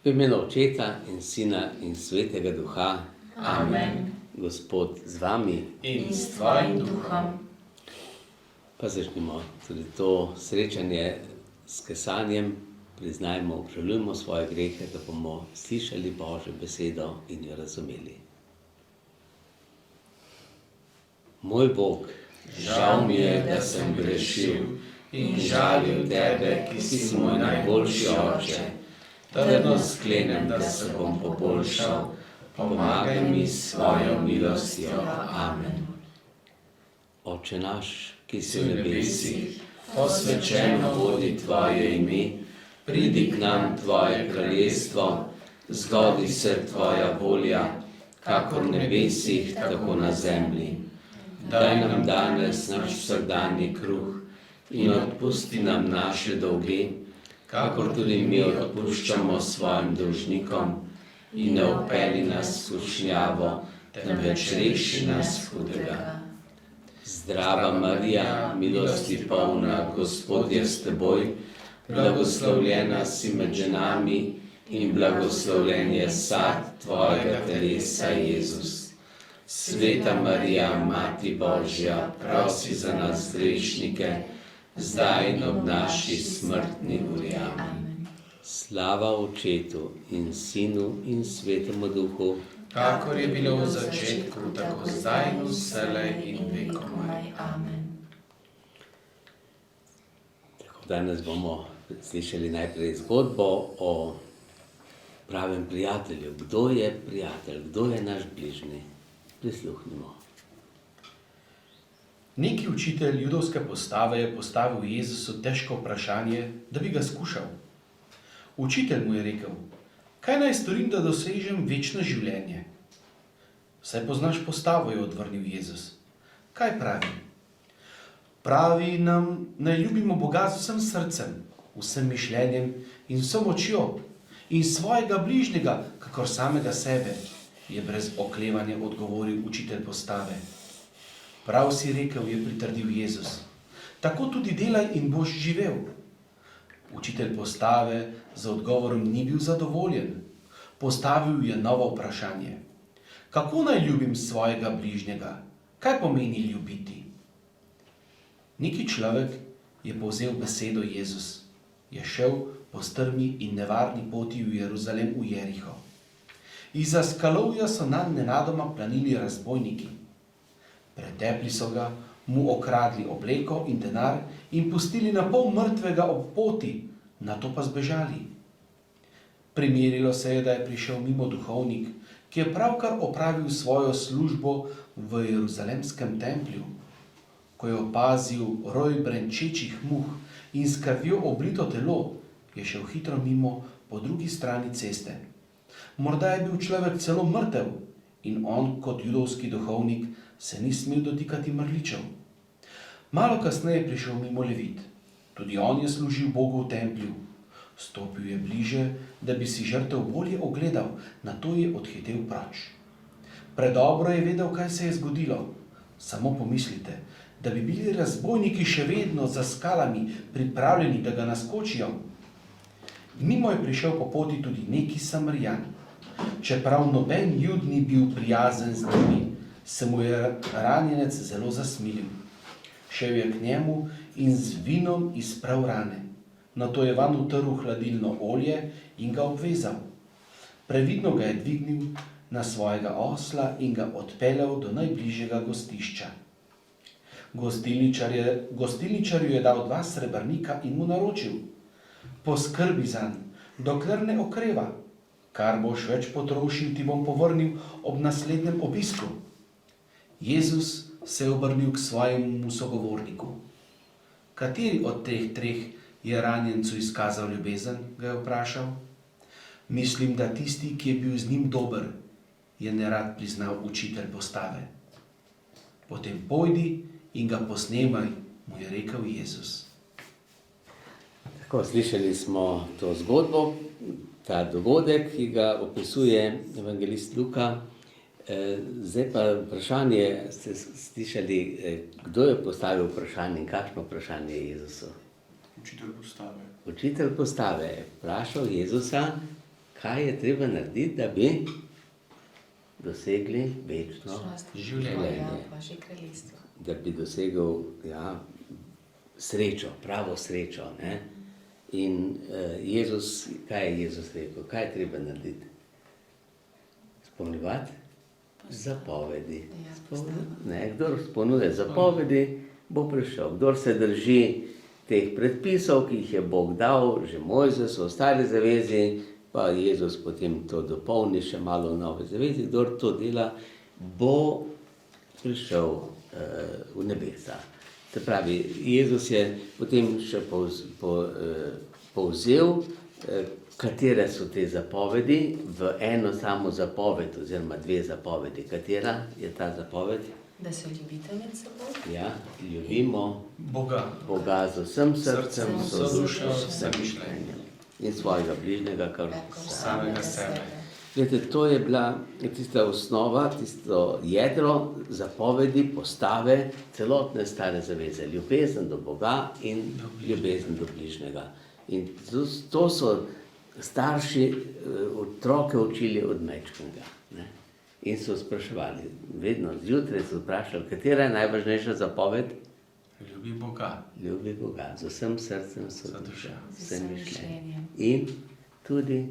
V imenu Očeta in Sina in Svetega Duha. Amen. Gospod z vami. In s tvojim duhom. Pa začnimo tudi to srečanje s kesanjem. Priznajmo, obžalujmo svoje grehe, da bomo slišali Božjo besedo in jo razumeli. Moj Bog, žal mi je, da sem grešil in žalil tebe, ki si moj najboljši oče. Trdno sklenem, da se bom poboljšal, pomagaj mi s svojo milostjo. Amen. Oče naš, ki si v nebesih, posvečeno bodi tvoje ime, pridi k nam tvoje kraljestvo, zgodi se tvoja volja, kakor v nebesih, tako na zemlji. Daj nam danes naš vsakdanji kruh in odpusti nam naše dolge, kakor tudi mi odpuščamo svojim dolžnikom, in ne vpelji nas v skušnjavo, temveč reši nas hudega. Zdrava Marija, milosti polna, Gospod je s teboj, blagoslovljena si med ženami in blagoslovljen je sad tvojega telesa, Jezus. Sveta Marija, Mati Božja, prosi za nas grešnike, zdaj in ob naši smrtni uri. Amen. Slava Očetu in Sinu in Svetemu Duhu, Kakor je bilo v začetku, tako zdaj in vselej in vekomaj. Amen. Danes bomo slišali najprej zgodbo o pravem prijatelju. Kdo je prijatelj? Kdo je naš bližnji? Prisluhnimo. Neki učitelj judovske postave je postavil Jezusu težko vprašanje, da bi ga skušal. Učitelj mu je rekel: kaj naj storim, da dosežem večno življenje? Saj poznaš postavo, je odvrnil Jezus. Kaj pravi? Pravi nam, naj ljubimo Boga z vsem srcem, vsem mišljenjem in vso močjo in svojega bližnjega, kakor samega sebe, je brez oklevanja odgovoril učitelj postave. Prav si rekel, je pritrdil Jezus. Tako tudi delaj in boš živel. Učitelj postave z odgovorom ni bil zadovoljen. Postavil je novo vprašanje. Kako naj ljubim svojega bližnjega? Kaj pomeni ljubiti? Neki človek je povzel besedo Jezus. Je šel po strmi in nevarni poti v Jeruzalem v Jeriho. Izza skalovja so nanj nenadoma planili razbojniki. Pretepli so ga, mu okradli obleko in denar in pustili na pol mrtvega ob poti, nato pa zbežali. Primerilo se je, da je prišel mimo duhovnik, ki je pravkar opravil svojo službo v Jeruzalemskem templju. Ko je opazil roj brenčečih muh in s krvjo oblito telo, je šel hitro mimo po drugi strani ceste. Morda je bil človek celo mrtev in on kot judovski duhovnik se ni smel dotikati mrličev. Malo kasneje je prišel mimo Levit. Tudi on je služil Bogu v templju. Stopil je bliže, da bi si žrtev bolje ogledal, nato je odhitel proč. Predobro je vedel, kaj se je zgodilo. Samo pomislite, da bi bili razbojniki še vedno za skalami pripravljeni, da ga naskočijo. Mimo je prišel po poti tudi neki Samarijan. Čeprav noben Jud ni bil prijazen z njimi, se mu je ranjenec zelo zasmilil. Šel je k njemu in z vinom izprav rane. Nato je vanj utrl hladilno olje in ga obvezal. Previdno ga je dvignil na svojega osla in ga odpeljal do najbližjega gostišča. Gostilničarju je dal 2 srebrnika in mu naročil: poskrbi zanj, dokler ne okreva. Kar boš več potrošil, ti bom povrnil ob naslednjem obisku. Jezus se je obrnil k svojemu sogovorniku. Kateri od teh 3 je ranjencu izkazal ljubezen, ga je vprašal. Mislim, da tisti, ki je bil z njim dober, je nerad priznal učitelj postave. Potem pojdi in ga posnemaj, mu je rekel Jezus. Tako, slišali smo to zgodbo, ta dogodek, ki ga opisuje evangelist Luka. Zdaj pa vprašanje, ste slišali, kdo je postavil vprašanje in kakšno vprašanje Jezusu? Učitelj postave. Učitelj postave je vprašal Jezusa, kaj je treba narediti, da bi dosegli večno življenje. Da bi dosegel srečo, pravo srečo. Ne? In Jezus, kaj je Jezus rekel? Kaj je treba narediti? Spomnjevati zapovedi. Kdor spolnjuje zapovedi, bo prišel. Kdor se drži teh predpisov, ki jih je Bog dal, že Mojzes v stari zavezi, pa Jezus potem to dopolni še malo v nove zavezi, kdor to dela, bo prišel v nebesa. Se pravi, Jezus je potem še povzel, katere so te zapovedi v eno samo zapoved, oziroma dve zapovedi. Katera je ta zapoved? Da se ljubite med seboj. Ja, ljubimo Boga z vsem srcem, z dušo, vsem mišljenjem in svojega bližnjega, kar samega sebe. Glede, to je bila tista osnova, tisto jedro zapovedi, postave celotne stare zaveze. Ljubezen do Boga in ljubezen do bližnjega. In to so starši otroke učili od majčkega. In so spraševali, vedno zjutraj so vprašali, katera je najvažnejša zapoved? Ljubi Boga. Ljubi Boga, z vsem srcem, z dušo, vsem mišljenjem. mišljenjem. In tudi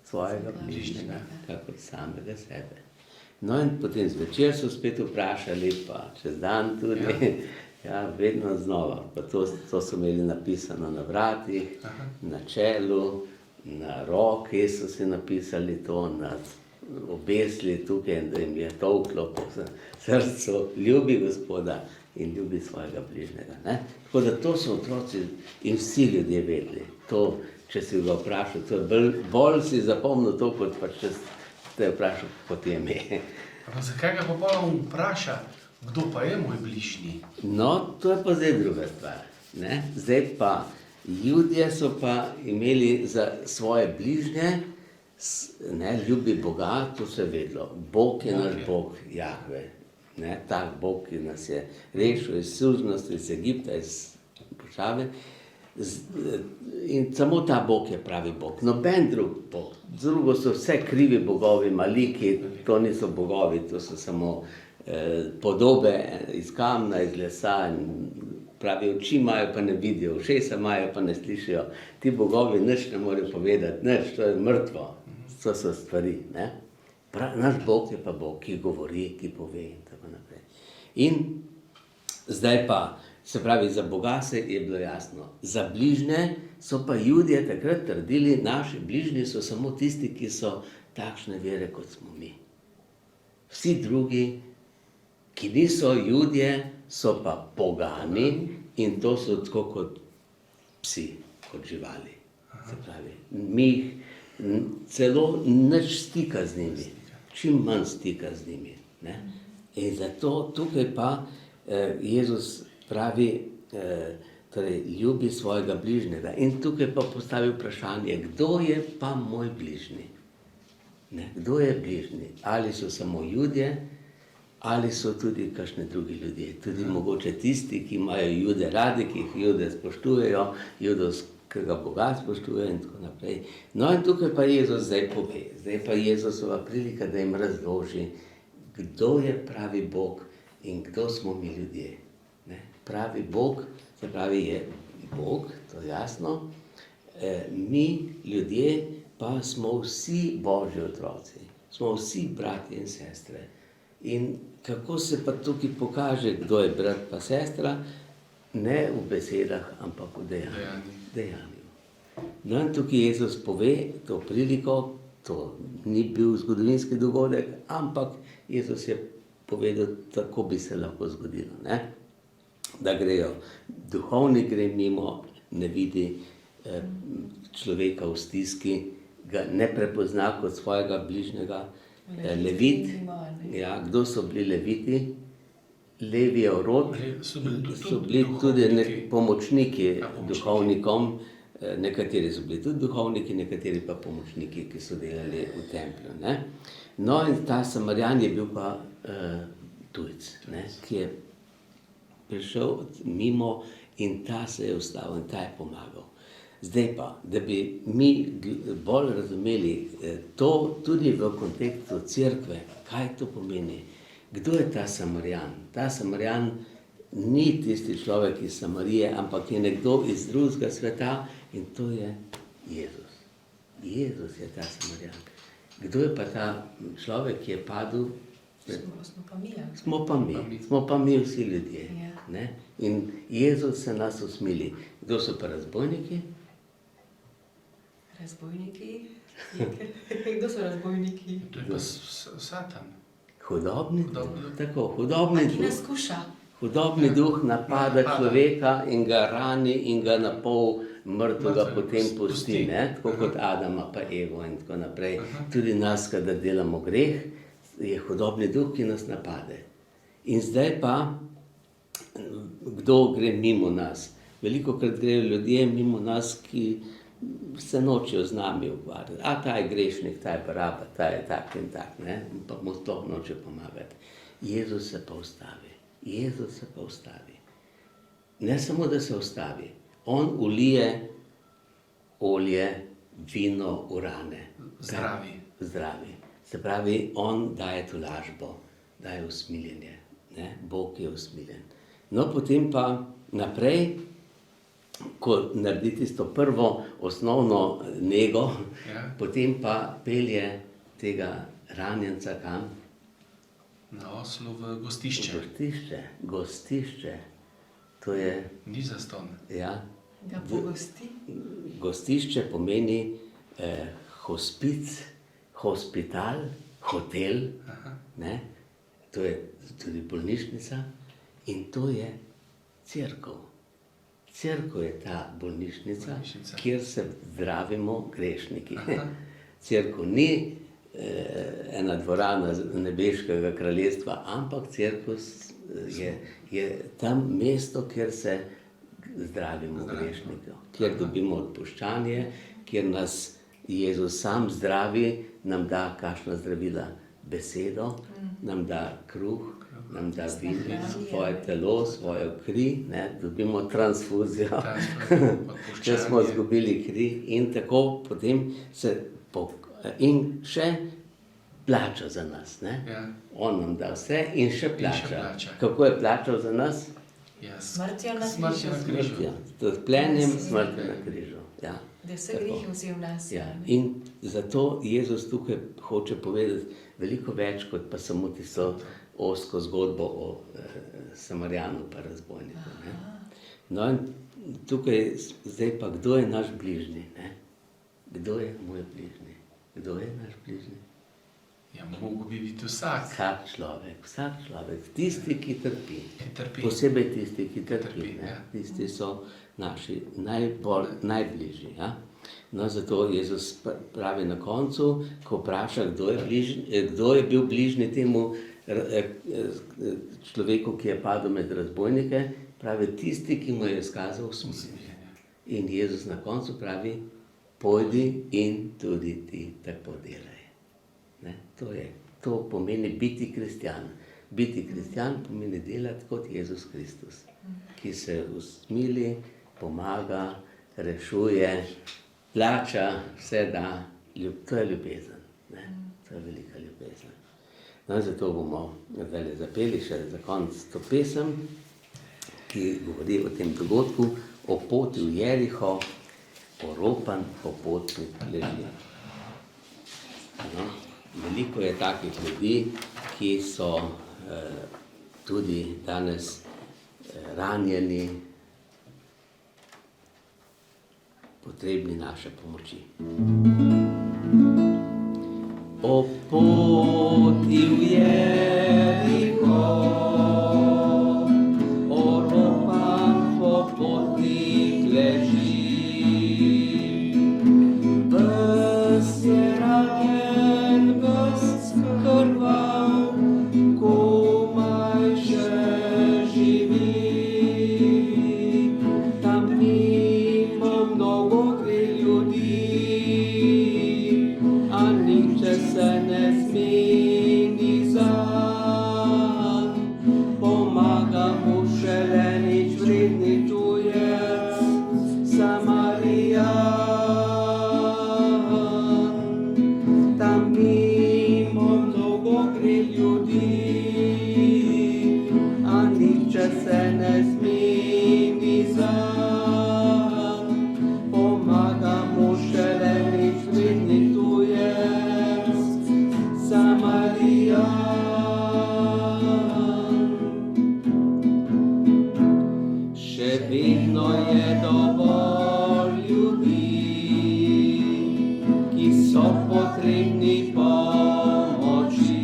svojega bližnjega, kakor samega sebe. No in potem zvečer so spet vprašali, pa čez dan tudi, vedno znova. Pa to so imeli napisano na vratih, na čelu, na roki so si napisali to, na obesili tukaj, da jim je tolklo po srcu, ljubi Gospoda in ljubi svojega bližnjega. Ne? Tako da to so otroci in vsi ljudje vedeli. To, če si ga vprašal, to je bolj si zapomnil to, kot pa če te je vprašal, kot je ime. Zakaj ga pa bolj vpraša, kdo pa je moj bližnji? No, to je pa zdaj druga stvar. Ne? Zdaj pa, Judje so pa imeli za svoje bližnje, ljubi Boga, to se je vedelo. Bog je naš Bog, Jahve. Tak Bog, ki nas je rešil iz sužnosti, iz Egipta, iz puščave. In samo ta Bog je pravi Bog, noben drug Bog. Drugo so vse krivi bogovi, maliki, to niso bogovi, to so samo podobe iz kamna, iz lesa. Pravi, oči imajo, pa ne vidijo, ušesa imajo, pa ne slišijo. Ti bogovi nič ne morejo povedati, nič, to je mrtvo. To so stvari. Ne? Naš Bog je pa Bog, ki govori, ki pove in tako naprej. In zdaj pa, se pravi, za Boga se je bilo jasno. Za bližnje so pa Judje takrat trdili, naši bližnji so samo tisti, ki so takšne vere, kot smo mi. Vsi drugi, ki niso Judje, so pa pogani in to so tako kot psi, kot živali. Se pravi, mi celo nič stika z njimi, čim manj stika z njimi. Ne? In zato tukaj pa Jezus pravi, torej ljubi svojega bližnjega. In tukaj pa postavi vprašanje, kdo je pa moj bližnji? Ne? Kdo je bližnji? Ali so samo Judje, ali so tudi kakšni drugi ljudje, tudi mogoče tisti, ki imajo Jude radi, ki jih Jude spoštujejo, judovskega Boga spoštujejo in tako naprej. No in tukaj pa Jezus zdaj pove, zdaj pa Jezusova prilika, da jim razloži, kdo je pravi Bog in kdo smo mi ljudje. Ne? Pravi Bog, se pravi je Bog, to je jasno, mi ljudje pa smo vsi Božji otroci, smo vsi bratje in sestre. In kako se pa tukaj pokaže, kdo je brat pa sestra, ne v besedah, ampak v dejanju. No in tukaj Jezus pove to priliko, to ni bil zgodovinski dogodek, ampak Jezus je povedal, tako bi se lahko zgodilo. Ne? Da grejo, duhovnik gre mimo, ne vidi človeka v stiski, ga ne prepozna kot svojega bližnjega. Levit, kdo so bili leviti? Levijev rod so bili tudi pomočniki duhovnikom, nekateri so bili tudi duhovniki, nekateri pa pomočniki, ki so delali v templju. Ne? No in ta Samarjan je bil pa tujec, ne? Ki je prišel mimo in ta se je ustavil in ta je pomagal. Zdaj pa, da bi mi bolj razumeli to tudi v kontekstu cerkve, kaj to pomeni. Kdo je ta Samarijan? Ta Samarijan ni tisti človek iz Samarije, ampak je nekdo iz drugega sveta in to je Jezus. Jezus je ta Samarijan. Kdo je pa ta človek, ki je padel? Smo pa mi. Ja. Smo pa mi vsi ljudje. Ja. Ne? In Jezus se nas usmili. Kdo so pa razbojniki? Razbojniki. Kdo so razbojniki? To je pa Satan. Hudobni duh. Hudobni duh. Tako, hudobni Ki duh. nas skuša. Hudobni duh napada človeka in ga rani in ga na pol mrtvega potem pusti, ne? Tako kot Adama pa Evo in tako naprej. Tudi nas, kadar delamo greh, je hudobni duh, ki nas napade. In zdaj pa, kdo gre mimo nas? Velikokrat grejo ljudje mimo nas, ki se nočejo z nami ukvarjati. A ta je grešnik, ta je baraba, ta je tak in tak, ne? Pa mu to noče pomagati. Jezus se pa ustavi. Jezus se pa ustavi. Ne samo, da se ustavi. On ulije olje, vino v rane. Zdravi. Se pravi, on daje tolažbo, daje usmiljenje. Ne? Bog je usmiljen. No, potem pa naprej, ko naredi tisto prvo osnovno nego, potem pa pelje tega ranjenca kam? Na oslu v gostišče. Gostišče. To je... Ni zastonj. Ja. Ga pogosti. Gostišče pomeni hospic, hospital, hotel, ne? To je tudi bolnišnica in to je cerkev. Cerkev je ta bolnišnica, kjer se zdravimo grešniki. Cerkev ni ena dvorana nebeškega kraljestva, ampak cerkev je tam mesto, kjer se zdravimo grešnike, kjer dobimo odpuščanje, kjer nas Jezus sam zdravi, nam da kakšna zdravila, besedo, nam da kruh, nam da vino, svoje telo, svojo kri, ne, dobimo transfuzijo, če smo izgubili kri in tako potem se in še plača za nas, ne? On nam da vse in še plača. Kako je plačal za nas? Smrtjo na križu. S plenjem smrti na križu. Ja. Da vse grehe vzel nas. Ja. In zato Jezus tukaj hoče povedati veliko več, kot pa samo tisto ozko zgodbo o Samarijanu pa razbojniku. Ne? No in tukaj zdaj pa, kdo je naš bližnji? Ne? Kdo je moj bližnji? Kdo je naš bližnji? Ja, mogo bi biti vsak. Vsak človek. Tisti, ki trpi. Posebej tisti, ki trpi. Tisti so naši najbližji. Ja? No, zato Jezus pravi na koncu, ko vpraša, kdo je bil bližnji temu človeku, ki je padel med razbojnike, pravi tisti, ki mu je izkazal usmiljenje. In Jezus na koncu pravi, pojdi in tudi ti tako delaj. Ne? To pomeni biti kristjan. Biti kristjan pomeni delati kot Jezus Kristus, ki se usmili, pomaga, rešuje, plača, vse da. To je ljubezen. Ne? To je velika ljubezen. No, zato bomo zdaj zapeli še za konec to pesem, ki govori o tem dogodku, o poti v Jeriho, oropan po poti leži. No. Veliko je takih ljudi, ki so tudi danes ranjeni, potrebni naše pomoči. O poti v Jeriho, oropan po poti leži, ves je ranjen, krvav, komaj še živi. Tam mimo mnogo gre ljudi, a nihče se ne zmeni zanj. potrebni pomoči.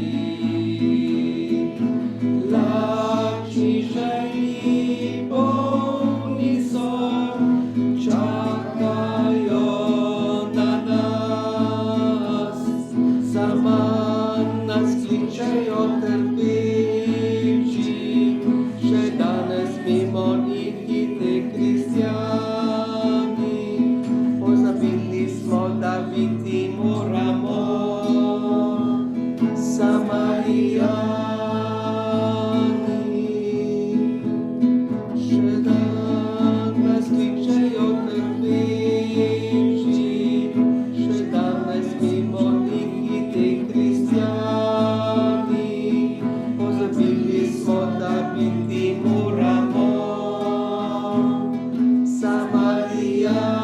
Lačni želji bolni so, čakajo na nas. Zaman nas kličejo trpeči, še danes mimo njih ide kristjani. Pozabili smo, da biti moramo Samarijani. Še danes kličejo trpeči, še danes mimo njih ide kristjani. Pozabili smo, da biti moramo Samarijani.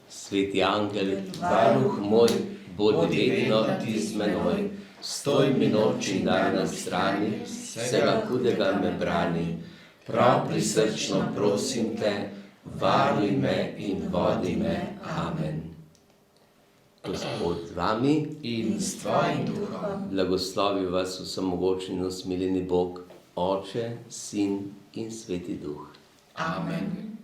Sveti angel, varuh moj, bodi vedno ti z menoj, stoj mi noč in dan na strani, vsega hudega me brani. Prav prisrčno prosim te, varuj me in vodi me. Amen. Gospod z vami In s tvojim duhom. blagoslovi vas vsemogočni in usmiljeni Bog, Oče, Sin in Sveti Duh. Amen.